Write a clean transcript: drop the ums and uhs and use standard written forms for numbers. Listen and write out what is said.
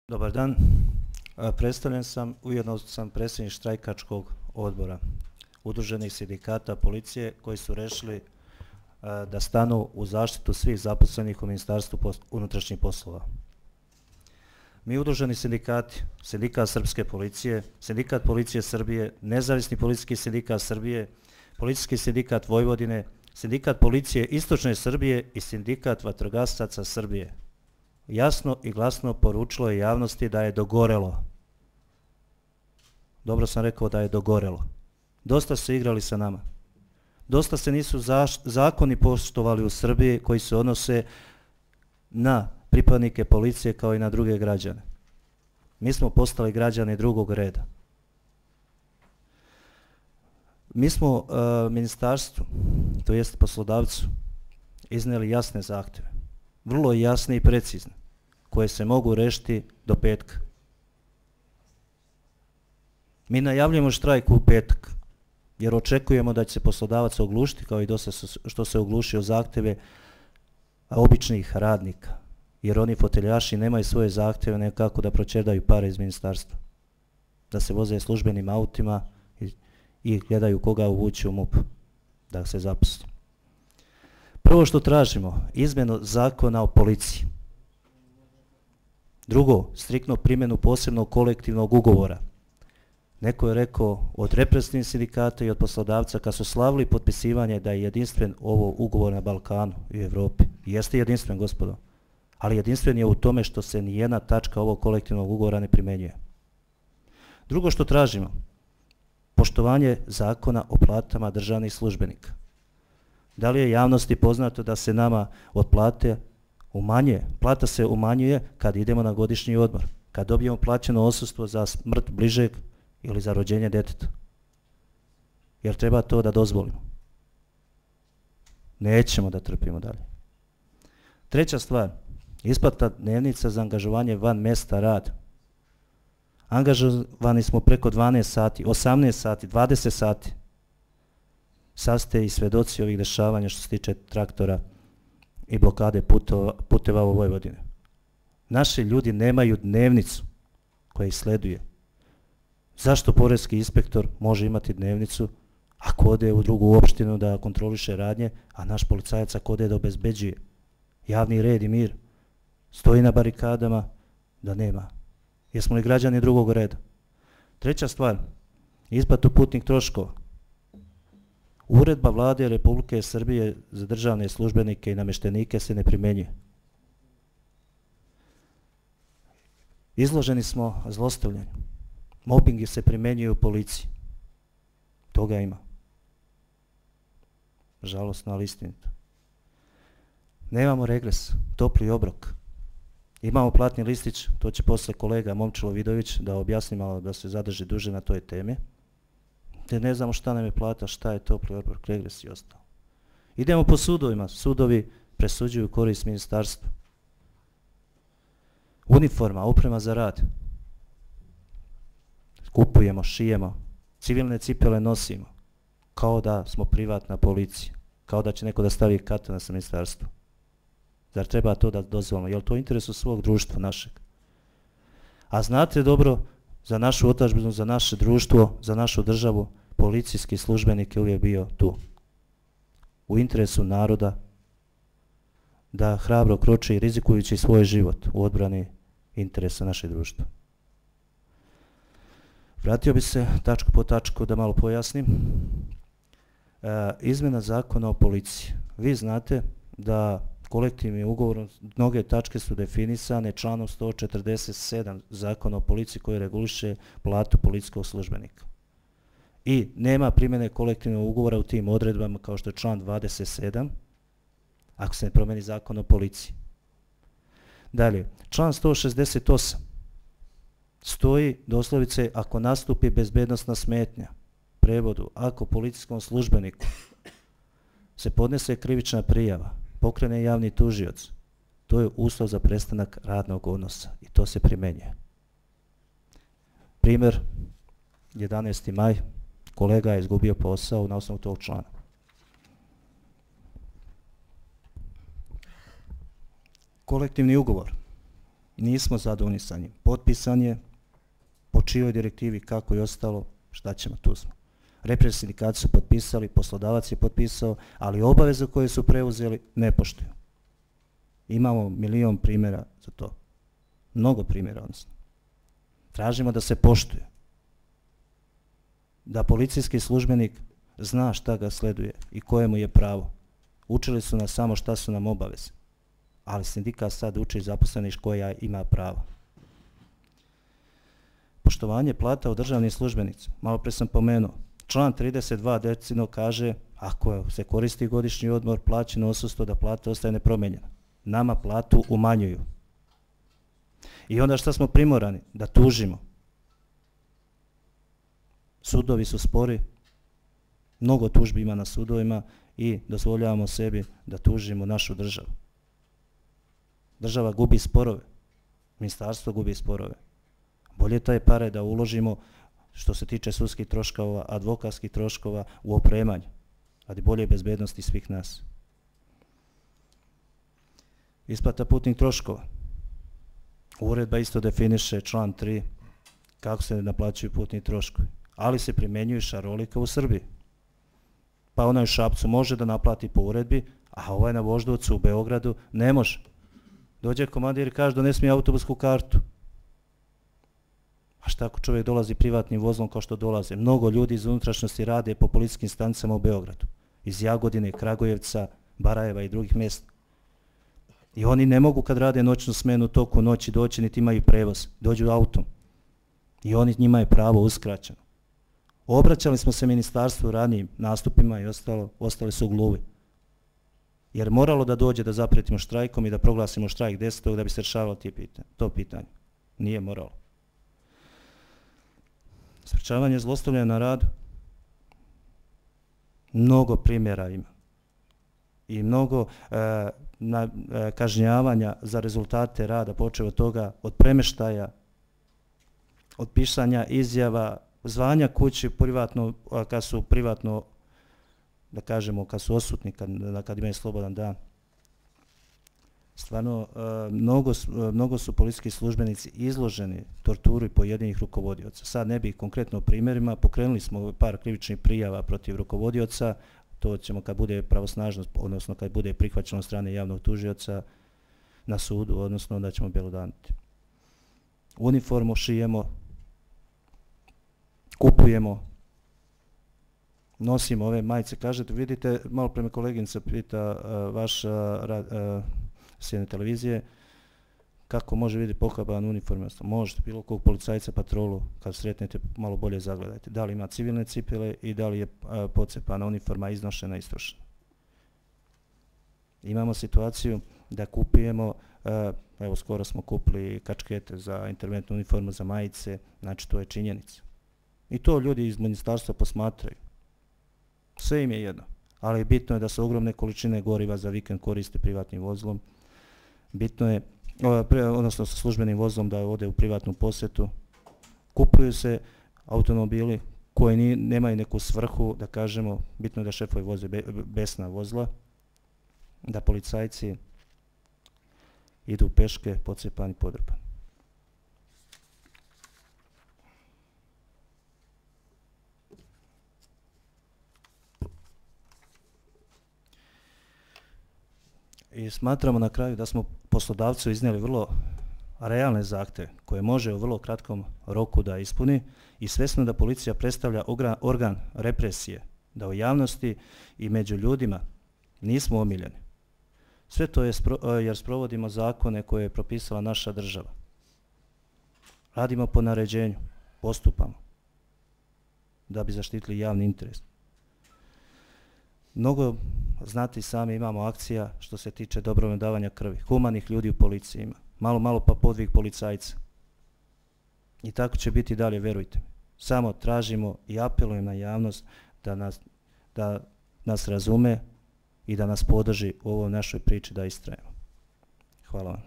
Dobar dan, predstavljen sam, ujedno sam predsjednik štrajkačkog odbora udruženih sindikata policije koji su rešili da stanu u zaštitu svih zaposlenih u Ministarstvu unutrašnjih poslova. Mi udruženi sindikati, Sindikat Srpske policije, Sindikat policije Srbije, Nezavisni policijski sindikat Srbije, Policijski sindikat Vojvodine, Sindikat policije Istočne Srbije i Sindikat vatrogasaca Srbije jasno i glasno poručilo je javnosti da je dogorelo. Dobro sam rekao da je dogorelo. Dosta su igrali sa nama. Dosta se nisu zakoni poštovali u Srbiji koji se odnose na pripadnike policije kao i na druge građane. Mi smo postali građani drugog reda. Mi smo ministarstvu, to jest poslodavcu, iznijeli jasne zahtjeve, vrlo jasne i precizne, koje se mogu rešiti do petka. Mi najavljujemo štrajk u petak, jer očekujemo da će se poslodavac oglušiti, kao i dosta što se oglušio zahtjeve običnih radnika, jer oni foteljaši nemaju svoje zahtjeve nekako da proćerdaju pare iz ministarstva, da se voze službenim autima i gledaju koga uvući u MUP, da se zaposli. Prvo što tražimo, izmjenu zakona o policiji. Drugo, striktno primjenu posebnog kolektivnog ugovora. Neko je rekao od represivnih sindikata i od poslodavca kad su slavili potpisivanje da je jedinstven ovo ugovor na Balkanu i Evropi. Jeste jedinstven, gospodo, ali jedinstven je u tome što se nijedna tačka ovog kolektivnog ugovora ne primjenjuje. Drugo što tražimo, poštovanje zakona o platama državnih službenika. Da li je javnosti poznato da se nama od plate umanjuje? Plata se umanjuje kad idemo na godišnji odmor, kad dobijemo plaćeno odsustvo za smrt bližeg ili za rođenje deteta. Jer treba to da dozvolimo. Nećemo da trpimo dalje. Treća stvar, isplata dnevnica za angažovanje van mjesta rada. Angažovani smo preko 12 sati, 18 sati, 20 sati. Sad ste i svedoci ovih dešavanja što se tiče traktora i blokade puteva u Vojvodine. Naši ljudi nemaju dnevnicu koja ih sleduje. Zašto poreski inspektor može imati dnevnicu ako ode u drugu opštinu da kontroliše radnje, a naš policajac ako ode da obezbeđuje javni red i mir, stoji na barikadama da nema? Jesmo li građani drugog reda? Treća stvar, isplatu putnih troškova. Uredba Vlade Republike Srbije za državne službenike i namještenike se ne primjenjuje. Izloženi smo zlostavljanju. Mobingi se primjenjuju u policiji. Toga ima. Žalosno, ali istinito. Nemamo regres, topli obrok. Imamo platni listić, to će posle kolega Momčilo Vidović da objasni malo, da se zadrži duže na toj temi. Te ne znamo šta nam je plata, šta je topli obrok, regres i ostalo. Idemo po sudovima, sudovi presuđuju korist ministarstva. Uniforma, oprema za rad. Kupujemo, šijemo, civilne cipele nosimo, kao da smo privatna policija, kao da će neko da stavi katana sa ministarstva. Zar treba to da dozvolimo? Je li to u interesu svog društva našeg? A znate dobro, za našu otadžbinu, za naše društvo, za našu državu, policijski službenik je uvijek bio tu. U interesu naroda da hrabro kroči i rizikujući svoj život u odbrani interesa našeg društva. Vratio bi se tačku po tačku da malo pojasnim. Izmjena zakona o policiji. Vi znate da kolektivni ugovor, mnoge tačke su definisane članom 147 zakona o policiji koji reguliše platu policijskog službenika. I nema primjene kolektivnog ugovora u tim odredbama kao što je član 27 ako se ne promeni zakon o policiji. Dalje, član 168 stoji doslovice ako nastupi bezbednosna smetnja, prevodu, ako policijskom službeniku se podnese krivična prijava, pokrene javni tužioc, to je uslov za prestanak radnog odnosa i to se primenjuje. Primjer, 11. maj, kolega je izgubio posao na osnovu tog člana. Kolektivni ugovor. Nismo zadovoljni sa njim. Potpisan je, po čijoj direktivi, kako je ostalo, šta ćemo, tu smo. Reprezentativni sindikati su potpisali, poslodavac je potpisao, ali obaveze koje su preuzeli ne poštuju. Imamo milion primjera za to. Mnogo primjera, odnosno. Tražimo da se poštuje. Da policijski službenik zna šta ga sleduje i koje mu je pravo. Učili su nas samo šta su nam obaveze. Ali sindikat sad uči zaposlenih koja ima pravo. Poštovanje plata u državnim službenicima. Malo pre sam pomenuo. Član 32 decidno kaže ako se koristi godišnji odmor, plaćeno odsustvo, da plata ostaje nepromenjena. Nama platu umanjuju. I onda šta smo primorani? Da tužimo. Sudovi su spori, mnogo tužbi ima na sudovima i dozvoljavamo sebi da tužimo našu državu. Država gubi sporove, ministarstvo gubi sporove. Bolje taj pare da uložimo što se tiče sudskih troškova, advokatskih troškova u opremanje, radi bolje bezbednosti svih nas. Isplata putnih troškova. Uredba isto definiše član 3 kako se naplaćuju putni troškovi, ali se primjenjuju šarolika u Srbiji. Pa onaj u Šapcu može da naplati po uredbi, a ovaj na Voždovcu u Beogradu ne može. Dođe komandir i kaže da ne smije autobusku kartu. A šta ako čovjek dolazi privatnim vozlom kao što dolaze? Mnogo ljudi iz unutrašnjosti rade po policijskim stanicama u Beogradu. Iz Jagodine, Kragujevca, Barajeva i drugih mjesta. I oni ne mogu kad rade noćnu smenu u toku noći doći, niti imaju prevoz. Dođu autom. I oni njima je pravo uskraćeno. Obraćali smo se ministarstvu ranijim nastupima i ostali su u gluvi. Jer moralo da dođe da zapretimo štrajkom i da proglasimo štrajk 10. da bi se rešavalo to pitanje. Nije moralo. Sprečavanje zlostavljanja na radu. Mnogo primjera ima. I mnogo kažnjavanja za rezultate rada, počeo od toga, od premeštaja, od pisanja izjava, zvanja kući privatno, kad su privatno, da kažemo, kad su odsutni, kad imaju slobodan dan. Stvarno, mnogo su policijski službenici izloženi torturi pojedinih rukovodioca. Sad ne bih konkretno o primjerima, pokrenuli smo par krivičnih prijava protiv rukovodioca, to ćemo kad bude pravosnažno, odnosno kad bude prihvaćeno od strane javnog tužioca na sudu, odnosno da ćemo bjelodaniti. Uniformu šijemo, kupujemo, nosimo ove majice. Kažete, vidite, malo pre me koleginica pita vaša s jedne televizije, kako može vidjeti pokaban uniforme. Možete, bilo kog policajca patrolu, kad sretnete, malo bolje zagledajte. Da li ima civilne cipele i da li je pocepana uniforma, iznošena, istrošena. Imamo situaciju da kupujemo, evo skoro smo kupili kačkete za interventnu uniformu, za majice, znači to je činjenica. I to ljudi iz ministarstva posmatraju. Sve im je jedno, ali bitno je da se ogromne količine goriva za vikend koriste privatnim vozilom. Bitno je, odnosno sa službenim vozilom da ode u privatnu posjetu. Kupuju se automobili koji nemaju neku svrhu, da kažemo, bitno je da šefovi voze besna vozila, da policajci idu peške, pocepani, podrpani. I smatramo na kraju da smo poslodavcu iznijeli vrlo realne zahtjeve koje može u vrlo kratkom roku da ispuni i svesno da policija predstavlja organ represije, da u javnosti i među ljudima nismo omiljeni. Sve to je jer sprovodimo zakone koje je propisala naša država. Radimo po naređenju, postupamo da bi zaštitili javni interes. Mnogo, znate i sami, imamo akcija što se tiče dobrovoljnog davanja krvi. Humanih ljudi u policiji ima. Malo pa podvig policajca. I tako će biti dalje, verujte mi. Samo tražimo i apelujem na javnost da nas razume i da nas podrži u ovoj našoj priči da istrajemo. Hvala vam.